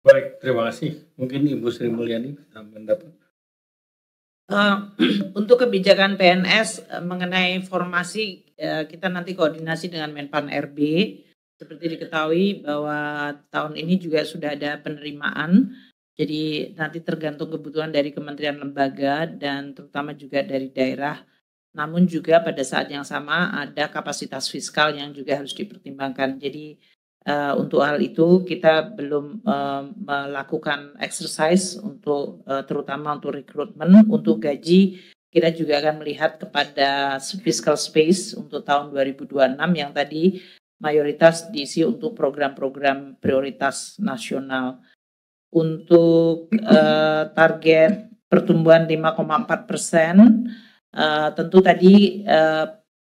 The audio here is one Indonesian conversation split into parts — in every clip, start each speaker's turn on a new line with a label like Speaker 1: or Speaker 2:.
Speaker 1: Baik, terima kasih. Mungkin Ibu Sri Mulyani bisa mendapat.
Speaker 2: Untuk kebijakan PNS mengenai formasi, kita nanti koordinasi dengan Menpan RB. Seperti diketahui bahwa tahun ini juga sudah ada penerimaan, jadi nanti tergantung kebutuhan dari kementerian lembaga dan terutama juga dari daerah. Namun juga pada saat yang sama ada kapasitas fiskal yang juga harus dipertimbangkan. Jadi untuk hal itu kita belum melakukan exercise untuk terutama untuk rekrutmen, untuk gaji kita juga akan melihat kepada fiscal space untuk tahun 2026 yang tadi mayoritas diisi untuk program-program prioritas nasional. Untuk target pertumbuhan 5,4%, tentu tadi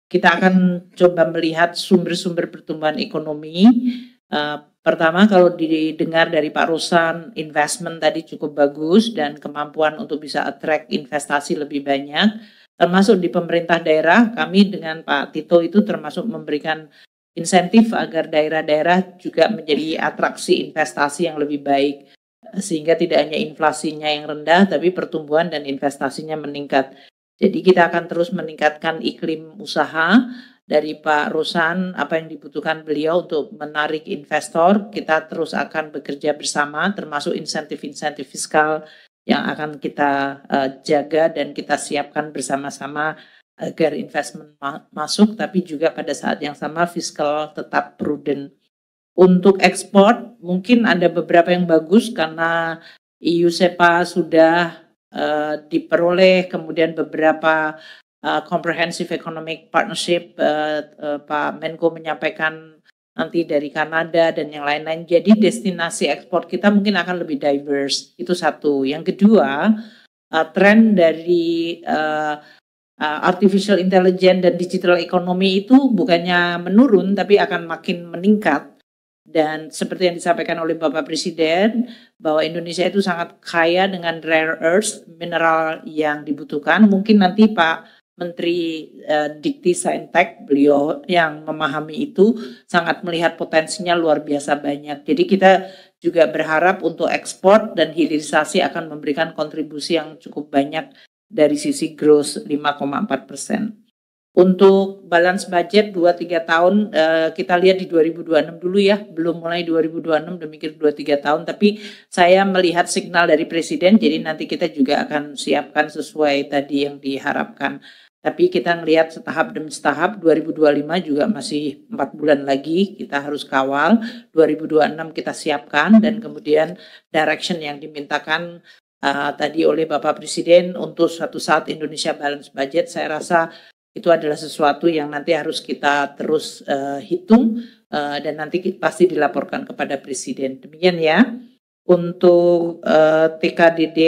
Speaker 2: kita akan coba melihat sumber-sumber pertumbuhan ekonomi. Pertama, kalau didengar dari Pak Ruslan, investment tadi cukup bagus dan kemampuan untuk bisa attract investasi lebih banyak. Termasuk di pemerintah daerah, kami dengan Pak Tito itu termasuk memberikan insentif agar daerah-daerah juga menjadi atraksi investasi yang lebih baik. Sehingga tidak hanya inflasinya yang rendah, tapi pertumbuhan dan investasinya meningkat. Jadi kita akan terus meningkatkan iklim usaha dari Pak Ruslan, apa yang dibutuhkan beliau untuk menarik investor. Kita terus akan bekerja bersama, termasuk insentif-insentif fiskal yang akan kita jaga dan kita siapkan bersama-sama agar investment masuk, tapi juga pada saat yang sama fiskal tetap prudent. Untuk ekspor mungkin ada beberapa yang bagus karena EU SEPA sudah diperoleh, kemudian beberapa comprehensive economic partnership, Pak Menko menyampaikan nanti dari Kanada dan yang lain-lain. Jadi destinasi ekspor kita mungkin akan lebih diverse. Itu satu. Yang kedua, tren dari artificial intelligence dan digital economy itu bukannya menurun tapi akan makin meningkat. Dan seperti yang disampaikan oleh Bapak Presiden bahwa Indonesia itu sangat kaya dengan rare earth, mineral yang dibutuhkan. Mungkin nanti Pak Menteri Dikti Saintek, beliau yang memahami itu sangat melihat potensinya luar biasa banyak. Jadi kita juga berharap untuk ekspor dan hilirisasi akan memberikan kontribusi yang cukup banyak dari sisi growth 5,4%. Untuk balance budget 2-3 tahun, kita lihat di 2026 dulu ya, belum mulai 2026, udah mikir 2-3 tahun, tapi saya melihat signal dari Presiden, jadi nanti kita juga akan siapkan sesuai tadi yang diharapkan. Tapi kita ngelihat setahap demi setahap, 2025 juga masih 4 bulan lagi, kita harus kawal, 2026 kita siapkan, dan kemudian direction yang dimintakan tadi oleh Bapak Presiden untuk suatu saat Indonesia balance budget, saya rasa itu adalah sesuatu yang nanti harus kita terus hitung dan nanti pasti dilaporkan kepada Presiden. Demikian ya. Untuk TKDD,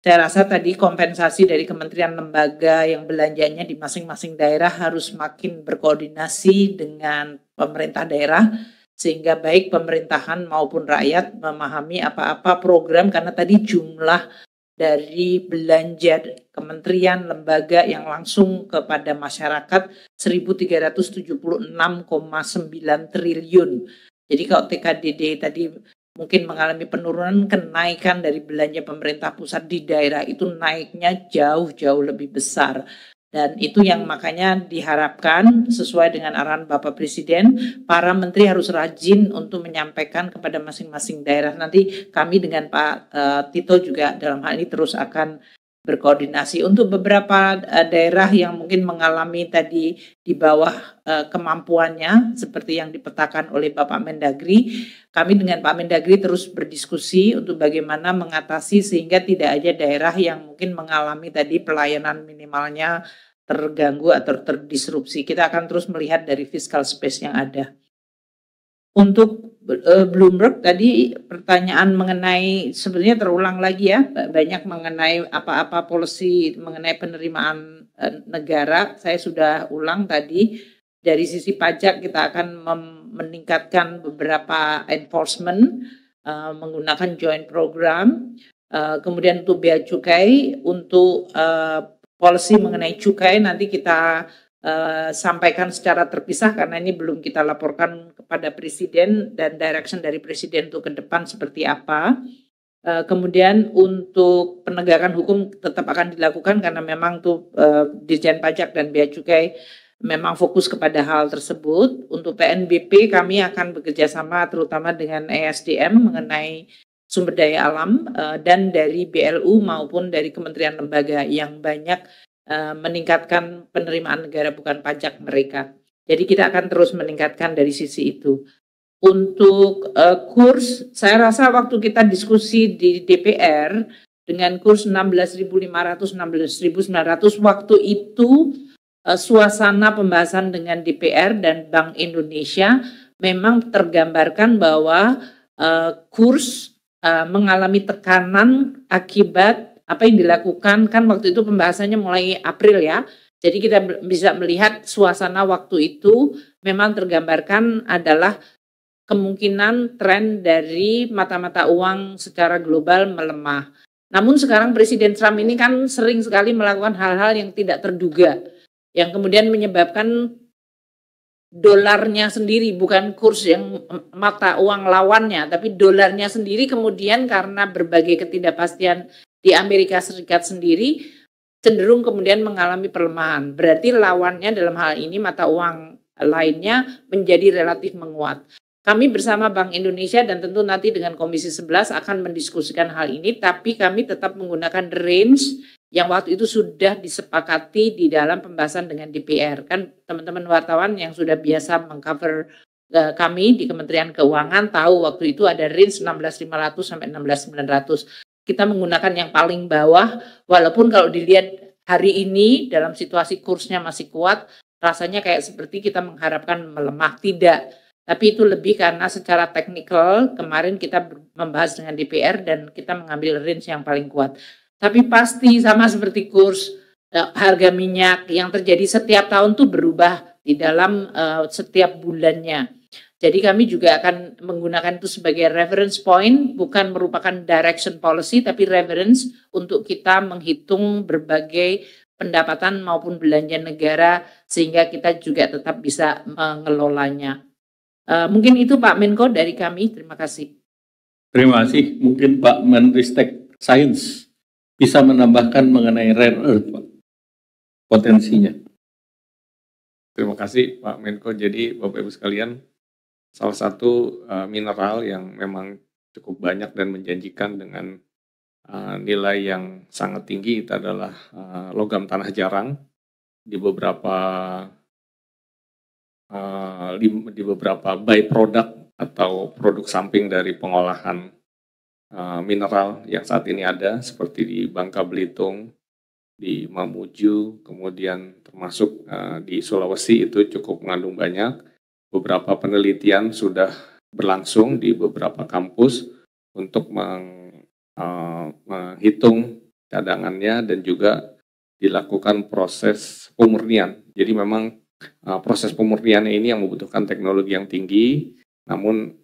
Speaker 2: saya rasa tadi kompensasi dari kementerian lembaga yang belanjanya di masing-masing daerah harus makin berkoordinasi dengan pemerintah daerah sehingga baik pemerintahan maupun rakyat memahami apa-apa program karena tadi jumlah dari belanja kementerian lembaga yang langsung kepada masyarakat 1.376,9 triliun. Jadi kalau TKDD tadi mungkin mengalami penurunan, kenaikan dari belanja pemerintah pusat di daerah itu naiknya jauh-jauh lebih besar. Dan itu yang makanya diharapkan sesuai dengan arahan Bapak Presiden, para menteri harus rajin untuk menyampaikan kepada masing-masing daerah. Nanti kami dengan Pak Tito juga dalam hal ini terus akan berkoordinasi. Untuk beberapa daerah yang mungkin mengalami tadi di bawah kemampuannya seperti yang dipetakan oleh Bapak Mendagri, kami dengan Pak Mendagri terus berdiskusi untuk bagaimana mengatasi sehingga tidak ada daerah yang mungkin mengalami tadi pelayanan minimalnya terganggu atau terdisrupsi. Kita akan terus melihat dari fiscal space yang ada. Untuk Bloomberg tadi pertanyaan mengenai sebenarnya terulang lagi ya, banyak mengenai apa-apa policy mengenai penerimaan negara. Saya sudah ulang tadi, dari sisi pajak kita akan meningkatkan beberapa enforcement menggunakan joint program. Kemudian untuk bea cukai, untuk policy mengenai cukai nanti kita sampaikan secara terpisah karena ini belum kita laporkan kepada presiden dan direction dari presiden untuk ke depan seperti apa. Kemudian untuk penegakan hukum tetap akan dilakukan karena memang tuh Dirjen Pajak dan Bea Cukai memang fokus kepada hal tersebut. Untuk PNBP kami akan bekerja sama terutama dengan ESDM mengenai sumber daya alam dan dari BLU maupun dari kementerian lembaga yang banyak meningkatkan penerimaan negara bukan pajak mereka. Jadi kita akan terus meningkatkan dari sisi itu. Untuk kurs, saya rasa waktu kita diskusi di DPR dengan kurs 16.500, 16.900 waktu itu suasana pembahasan dengan DPR dan Bank Indonesia memang tergambarkan bahwa kurs mengalami tekanan akibat apa yang dilakukan, kan waktu itu pembahasannya mulai April ya. Jadi kita bisa melihat suasana waktu itu memang tergambarkan adalah kemungkinan tren dari mata-mata uang secara global melemah. Namun sekarang Presiden Trump ini kan sering sekali melakukan hal-hal yang tidak terduga, yang kemudian menyebabkan dolarnya sendiri, bukan kurs yang mata uang lawannya, tapi dolarnya sendiri kemudian karena berbagai ketidakpastian di Amerika Serikat sendiri cenderung kemudian mengalami pelemahan. Berarti lawannya dalam hal ini mata uang lainnya menjadi relatif menguat. Kami bersama Bank Indonesia dan tentu nanti dengan Komisi 11 akan mendiskusikan hal ini, tapi kami tetap menggunakan range yang waktu itu sudah disepakati di dalam pembahasan dengan DPR. Kan teman-teman wartawan yang sudah biasa mengcover kami di Kementerian Keuangan tahu waktu itu ada range 16.500 sampai 16.900. Kita menggunakan yang paling bawah, walaupun kalau dilihat hari ini dalam situasi kursnya masih kuat, rasanya kayak seperti kita mengharapkan melemah. Tidak. Tapi itu lebih karena secara teknikal kemarin kita membahas dengan DPR dan kita mengambil range yang paling kuat. Tapi pasti sama seperti kurs harga minyak yang terjadi setiap tahun tuh berubah di dalam setiap bulannya. Jadi kami juga akan menggunakan itu sebagai reference point, bukan merupakan direction policy, tapi reference untuk kita menghitung berbagai pendapatan maupun belanja negara sehingga kita juga tetap bisa mengelolanya. Mungkin itu Pak Menko dari kami, terima kasih.
Speaker 1: Terima kasih. Mungkin Pak Menristek Sains bisa menambahkan mengenai rare earth, Pak, potensinya.
Speaker 3: Terima kasih Pak Menko. Jadi Bapak Ibu sekalian, salah satu mineral yang memang cukup banyak dan menjanjikan dengan nilai yang sangat tinggi itu adalah logam tanah jarang. Di beberapa byproduct atau produk samping dari pengolahan mineral yang saat ini ada seperti di Bangka Belitung, di Mamuju, kemudian termasuk di Sulawesi itu cukup mengandung banyak. Beberapa penelitian sudah berlangsung di beberapa kampus untuk menghitung cadangannya dan juga dilakukan proses pemurnian. Jadi memang proses pemurniannya ini yang membutuhkan teknologi yang tinggi, namun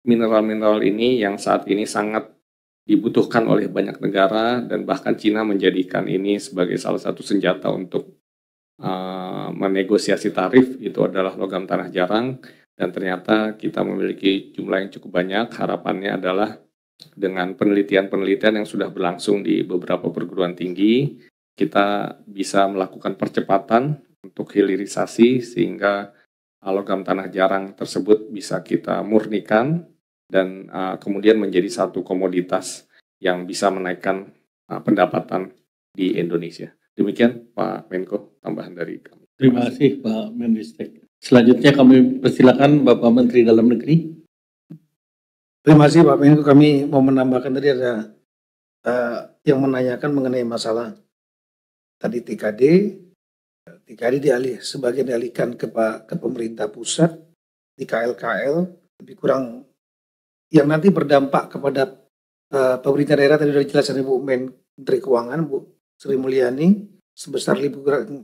Speaker 3: mineral-mineral ini yang saat ini sangat dibutuhkan oleh banyak negara dan bahkan Cina menjadikan ini sebagai salah satu senjata untuk menegosiasi tarif, itu adalah logam tanah jarang, dan ternyata kita memiliki jumlah yang cukup banyak. Harapannya adalah dengan penelitian-penelitian yang sudah berlangsung di beberapa perguruan tinggi, kita bisa melakukan percepatan untuk hilirisasi sehingga logam tanah jarang tersebut bisa kita murnikan dan kemudian menjadi satu komoditas yang bisa menaikkan pendapatan di Indonesia. Demikian Pak Menko, tambahan dari kami.
Speaker 1: Terima kasih Pak Menristek. Selanjutnya kami persilakan Bapak Menteri Dalam Negeri.
Speaker 4: Terima kasih Pak Menko. Kami mau menambahkan tadi ada yang menanyakan mengenai masalah tadi TKD sebagian dialihkan ke pemerintah pusat di KL, lebih kurang yang nanti berdampak kepada pemerintah daerah. Tadi sudah dijelaskan Ibu Menteri Keuangan Bu Sri Mulyani sebesar 1.369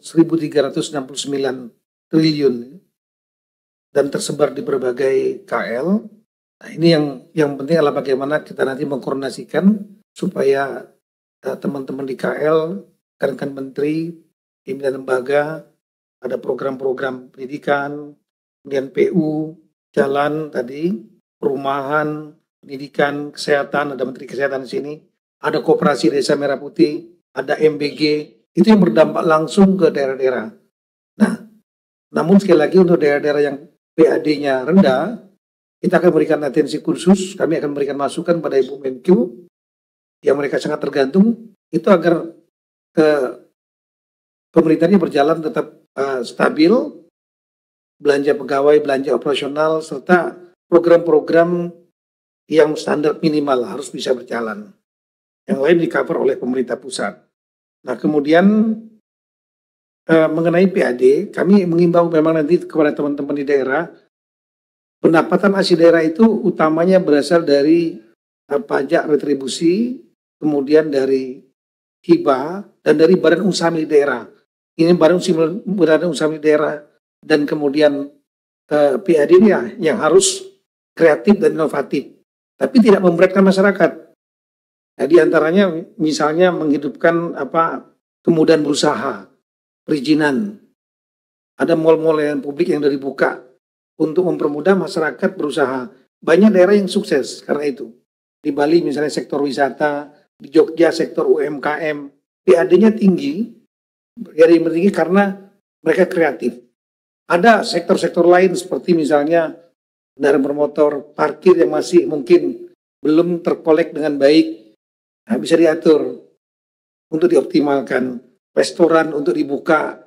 Speaker 4: triliun dan tersebar di berbagai KL. Nah, ini yang penting adalah bagaimana kita nanti mengkoordinasikan supaya teman-teman di KL, rekan-rekan menteri, pimpinan lembaga, ada program-program pendidikan, kemudian PU, jalan tadi, perumahan, pendidikan, kesehatan, ada Menteri Kesehatan di sini, ada Koperasi Desa Merah Putih, ada MBG, itu yang berdampak langsung ke daerah-daerah. Nah, namun sekali lagi untuk daerah-daerah yang PAD-nya rendah, kita akan berikan atensi khusus, kami akan berikan masukan pada Ibu Menkyu, yang mereka sangat tergantung, itu agar pemerintahnya berjalan tetap stabil, belanja pegawai, belanja operasional, serta program-program yang standar minimal harus bisa berjalan. Yang lain di-cover oleh pemerintah pusat. Nah, kemudian mengenai PAD, kami mengimbau memang nanti kepada teman-teman di daerah, pendapatan asli daerah itu utamanya berasal dari pajak retribusi, kemudian dari hibah, dan dari badan usaha milik daerah. Ini badan usaha milik daerah, dan kemudian PAD ini yang harus kreatif dan inovatif, tapi tidak memberatkan masyarakat. Nah, di antaranya misalnya menghidupkan kemudahan berusaha, perizinan. Ada mal-mal yang publik yang sudah dibuka untuk mempermudah masyarakat berusaha. Banyak daerah yang sukses karena itu. Di Bali misalnya sektor wisata, di Jogja sektor UMKM, PAD-nya tinggi, karena mereka kreatif. Ada sektor-sektor lain seperti misalnya kendaraan bermotor, parkir yang masih mungkin belum terkolek dengan baik, bisa diatur untuk dioptimalkan. Restoran untuk dibuka,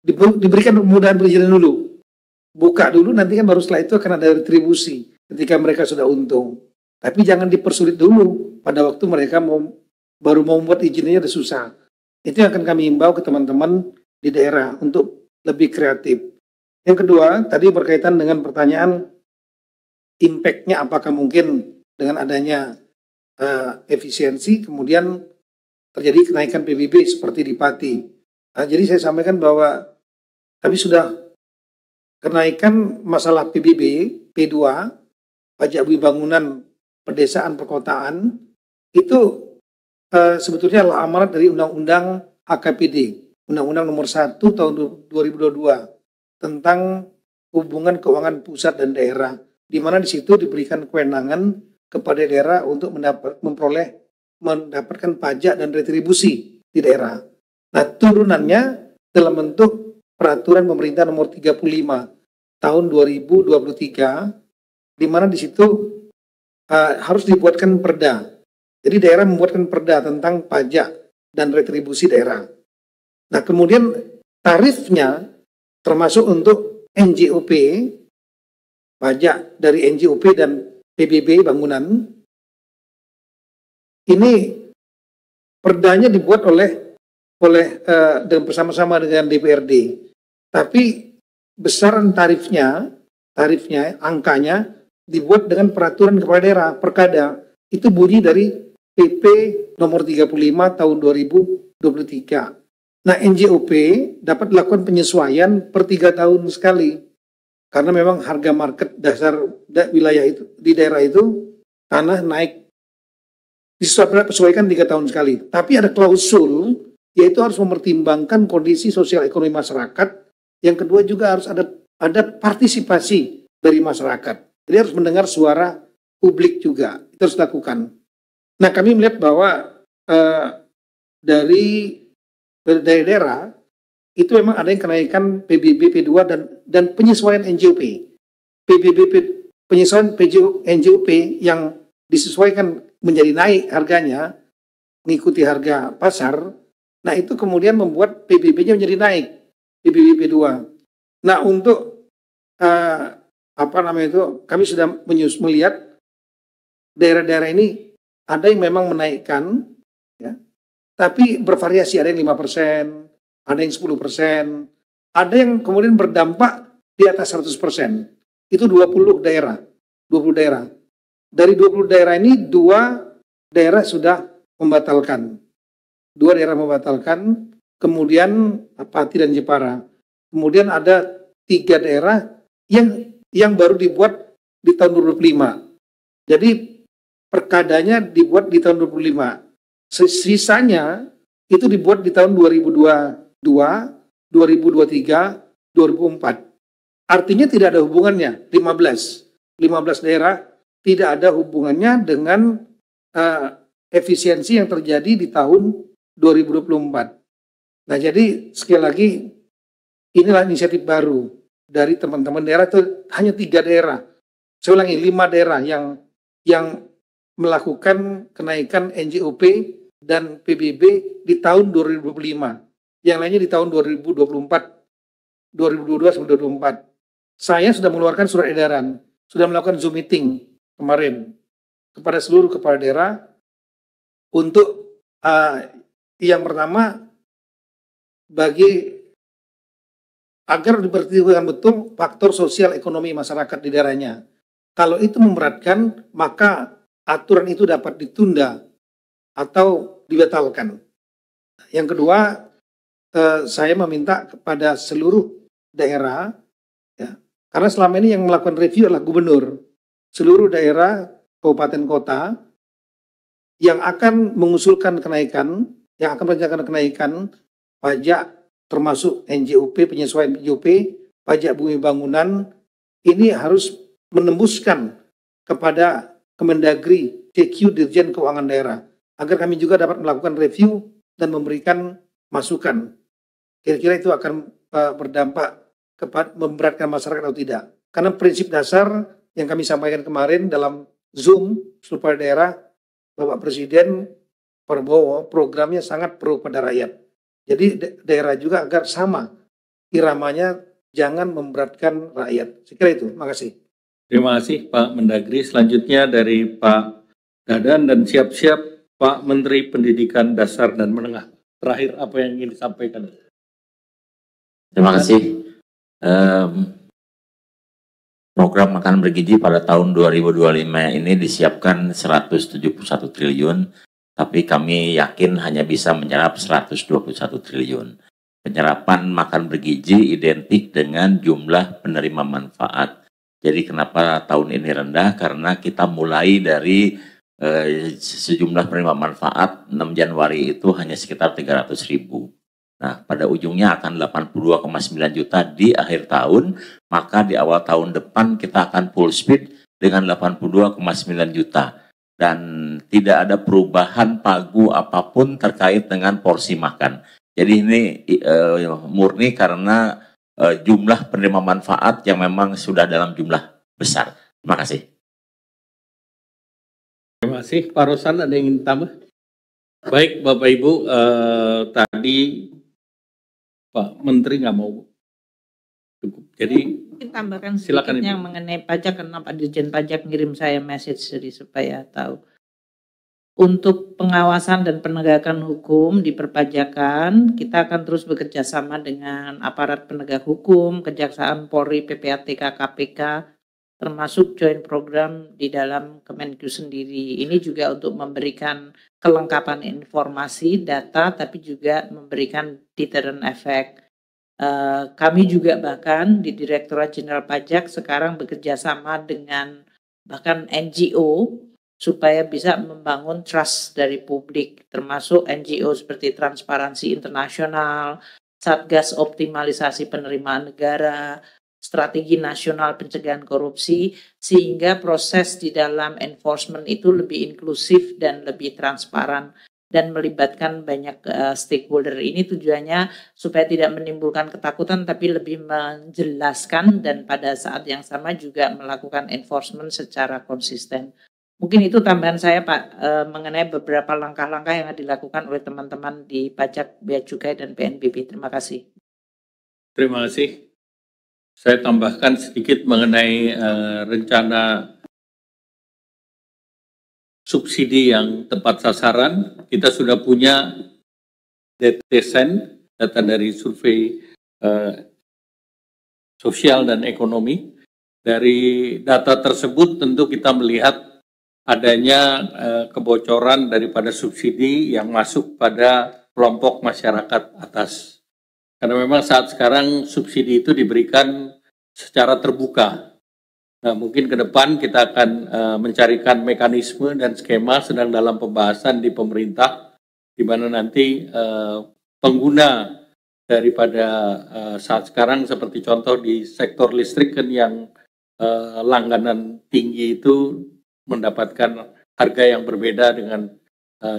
Speaker 4: diberikan kemudahan perizinan dulu. Buka dulu, nanti kan baru setelah itu akan ada retribusi ketika mereka sudah untung. Tapi jangan dipersulit dulu pada waktu mereka baru mau membuat izinnya udah susah. Itu yang akan kami himbau ke teman-teman di daerah untuk lebih kreatif. Yang kedua, tadi berkaitan dengan pertanyaan impact-nya apakah mungkin dengan adanya efisiensi kemudian terjadi kenaikan PBB seperti di Pati. Nah, jadi saya sampaikan bahwa kami sudah kenaikan masalah PBB P2, pajak bumi bangunan pedesaan perkotaan, itu sebetulnya adalah amanat dari Undang-Undang HKPD, Undang-Undang nomor 1 tahun 2022 tentang hubungan keuangan pusat dan daerah, di mana di situ diberikan kewenangan kepada daerah untuk mendapatkan pajak dan retribusi di daerah. Nah, turunannya dalam bentuk peraturan pemerintah nomor 35 tahun 2023, di mana di situ harus dibuatkan perda. Jadi daerah membuatkan perda tentang pajak dan retribusi daerah. Nah, kemudian tarifnya termasuk untuk NJOP, pajak dari NJOP dan PBB bangunan, ini perdanya dibuat oleh dan bersama-sama dengan DPRD. Tapi besaran tarifnya angkanya dibuat dengan peraturan kepala daerah perkada. Itu bunyi dari PP nomor 35 tahun 2023. Nah, NJOP dapat dilakukan penyesuaian per 3 tahun sekali. Karena memang harga market dasar wilayah itu di daerah itu tanah naik disesuaikan 3 tahun sekali. Tapi ada klausul, yaitu harus mempertimbangkan kondisi sosial ekonomi masyarakat. Yang kedua juga harus ada partisipasi dari masyarakat. Jadi harus mendengar suara publik juga. Itu harus dilakukan. Nah, kami melihat bahwa dari daerah itu memang ada yang kenaikan PBB P2 dan penyesuaian NJOP. Penyesuaian NJOP yang disesuaikan menjadi naik harganya mengikuti harga pasar. Nah, itu kemudian membuat PBB-nya menjadi naik, PBB P2. Nah, untuk kami sudah melihat daerah-daerah ini ada yang memang menaikkan, ya, tapi bervariasi, ada yang 5%, ada yang 10%, ada yang kemudian berdampak di atas 100%. Itu 20 daerah. Dari 20 daerah ini 2 daerah sudah membatalkan. 2 daerah membatalkan, kemudian Pati dan Jepara. Kemudian ada 3 daerah yang baru dibuat di tahun 2025. Jadi perkadanya dibuat di tahun 2025. Sisanya itu dibuat di tahun 2022, 2023, 2024. artinya tidak ada hubungannya 15 daerah tidak ada hubungannya dengan efisiensi yang terjadi di tahun 2024. Nah, jadi sekali lagi inilah inisiatif baru dari teman-teman daerah, itu hanya 3 daerah. Saya ulangi, 5 daerah yang melakukan kenaikan NJOP dan PBB di tahun 2025. Yang lainnya di tahun 2024, 2022 sampai 2024. Saya sudah mengeluarkan surat edaran, sudah melakukan Zoom meeting kemarin kepada seluruh kepala daerah untuk yang pertama agar diperhatikan betul faktor sosial ekonomi masyarakat di daerahnya. Kalau itu memberatkan, maka aturan itu dapat ditunda atau dibatalkan. Yang kedua, saya meminta kepada seluruh daerah, ya, karena selama ini yang melakukan review adalah gubernur, seluruh daerah, kabupaten kota yang akan mengusulkan kenaikan, yang akan merencanakan kenaikan pajak termasuk NJOP, penyesuaian NJOP, pajak bumi bangunan, ini harus menembuskan kepada Kemendagri, CQ, Dirjen Keuangan Daerah, agar kami juga dapat melakukan review dan memberikan masukan. Kira-kira itu akan berdampak kepada memberatkan masyarakat atau tidak. Karena prinsip dasar yang kami sampaikan kemarin dalam Zoom supaya daerah, Bapak Presiden Prabowo programnya sangat pro pada rakyat. Jadi daerah juga agar sama iramanya, jangan memberatkan rakyat. Saya kira itu. Makasih.
Speaker 1: Terima kasih Pak Mendagri. Selanjutnya dari Pak Dadan, dan siap-siap Pak Menteri Pendidikan Dasar dan Menengah. Terakhir apa yang ingin disampaikan?
Speaker 5: Terima kasih. Program makan bergizi pada tahun 2025 ini disiapkan 171 triliun, tapi kami yakin hanya bisa menyerap 121 triliun. Penyerapan makan bergizi identik dengan jumlah penerima manfaat. Jadi kenapa tahun ini rendah? Karena kita mulai dari sejumlah penerima manfaat 6 Januari itu hanya sekitar 300.000. Nah, pada ujungnya akan 82,9 juta di akhir tahun, maka di awal tahun depan kita akan full speed dengan 82,9 juta. Dan tidak ada perubahan pagu apapun terkait dengan porsi makan. Jadi ini murni karena jumlah penerima manfaat yang memang sudah dalam jumlah besar. Terima kasih.
Speaker 1: Terima kasih. Pak Rosan, ada yang ingin tambah? Baik, Bapak Ibu, tadi Pak Menteri nggak mau cukup. Jadi
Speaker 2: mungkin tambahkan
Speaker 1: silakan,
Speaker 2: sedikitnya
Speaker 1: Ibu.
Speaker 2: mengenai pajak, karena Pak Dirjen Pajak ngirim saya message jadi supaya tahu. Untuk pengawasan dan penegakan hukum di perpajakan, kita akan terus bekerja sama dengan aparat penegak hukum, Kejaksaan, Polri, PPATK, KPK, termasuk joint program di dalam Kemenkyu sendiri. Ini juga untuk memberikan kelengkapan informasi, data, tapi juga memberikan deterrent effect. Kami juga bahkan di Direktorat Jenderal Pajak sekarang bekerja sama dengan bahkan NGO supaya bisa membangun trust dari publik, termasuk NGO seperti Transparansi Internasional, Satgas Optimalisasi Penerimaan Negara, Strategi Nasional Pencegahan Korupsi, sehingga proses di dalam enforcement itu lebih inklusif dan lebih transparan dan melibatkan banyak stakeholder. Ini tujuannya supaya tidak menimbulkan ketakutan tapi lebih menjelaskan dan pada saat yang sama juga melakukan enforcement secara konsisten. Mungkin itu tambahan saya, Pak, mengenai beberapa langkah-langkah yang dilakukan oleh teman-teman di Pajak, Bea Cukai, dan PNBP. Terima kasih.
Speaker 1: Terima kasih. Saya tambahkan sedikit mengenai rencana subsidi yang tepat sasaran. Kita sudah punya DTSEN, data dari survei sosial dan ekonomi. Dari data tersebut tentu kita melihat adanya kebocoran daripada subsidi yang masuk pada kelompok masyarakat atas. Karena memang saat sekarang subsidi itu diberikan secara terbuka. Nah, mungkin ke depan kita akan mencarikan mekanisme dan skema, sedang dalam pembahasan di pemerintah, di mana nanti pengguna daripada saat sekarang, seperti contoh di sektor listrik kan yang langganan tinggi itu mendapatkan harga yang berbeda dengan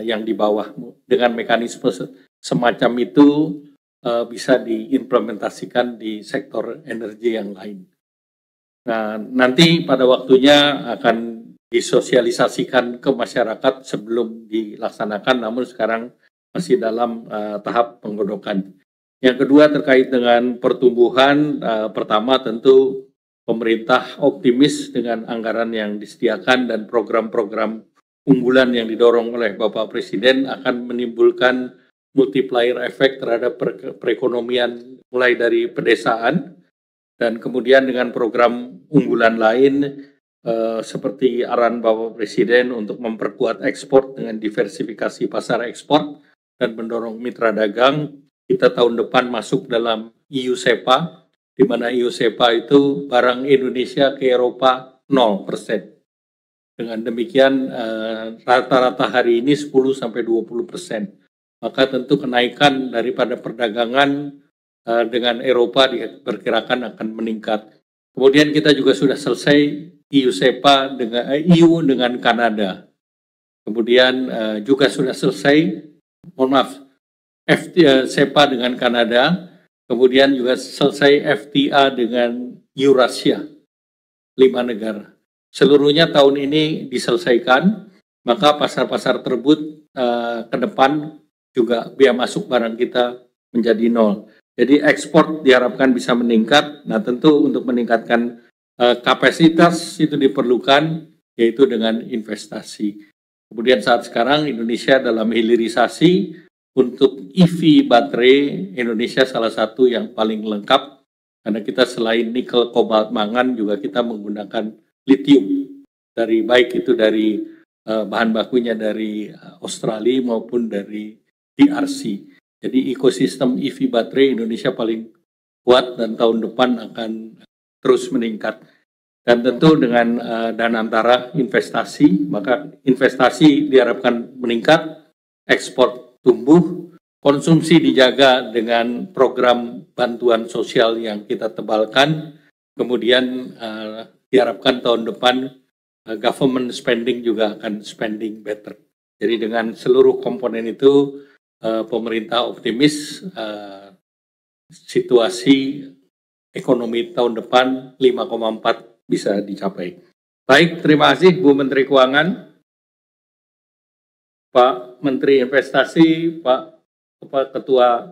Speaker 1: yang di bawah. Dengan mekanisme semacam itu bisa diimplementasikan di sektor energi yang lain. Nah, nanti pada waktunya akan disosialisasikan ke masyarakat sebelum dilaksanakan, namun sekarang masih dalam tahap penggodokan. Yang kedua terkait dengan pertumbuhan, pertama tentu pemerintah optimis dengan anggaran yang disediakan dan program-program unggulan yang didorong oleh Bapak Presiden akan menimbulkan multiplier efek terhadap perekonomian mulai dari pedesaan, dan kemudian dengan program unggulan lain seperti arahan Bapak Presiden untuk memperkuat ekspor dengan diversifikasi pasar ekspor dan mendorong mitra dagang. Kita tahun depan masuk dalam EU SEPA, di mana EU SEPA itu barang Indonesia ke Eropa 0%. Dengan demikian rata-rata hari ini 10-20%. Maka tentu kenaikan daripada perdagangan dengan Eropa diperkirakan akan meningkat. Kemudian kita juga sudah selesai EU SEPA dengan EU dengan Kanada. Kemudian juga sudah selesai, SEPA dengan Kanada. Kemudian juga selesai FTA dengan Eurasia, 5 negara. Seluruhnya tahun ini diselesaikan, maka pasar-pasar tersebut ke depan juga biaya masuk barang kita menjadi 0. Jadi ekspor diharapkan bisa meningkat. Nah, tentu untuk meningkatkan kapasitas itu diperlukan, yaitu dengan investasi. Kemudian saat sekarang Indonesia dalam hilirisasi. Untuk EV baterai, Indonesia salah satu yang paling lengkap, karena kita selain nikel, kobalt, mangan juga kita menggunakan lithium, dari baik itu dari bahan bakunya dari Australia maupun dari DRC. Jadi ekosistem EV baterai Indonesia paling kuat dan tahun depan akan terus meningkat. Dan tentu dengan Danantara investasi, maka investasi diharapkan meningkat, ekspor tumbuh, konsumsi dijaga dengan program bantuan sosial yang kita tebalkan, kemudian diharapkan tahun depan government spending juga akan spending better. Jadi dengan seluruh komponen itu pemerintah optimis situasi ekonomi tahun depan 5,4 bisa dicapai. Baik, terima kasih Bu Menteri Keuangan, Pak Menteri Investasi, Pak Ketua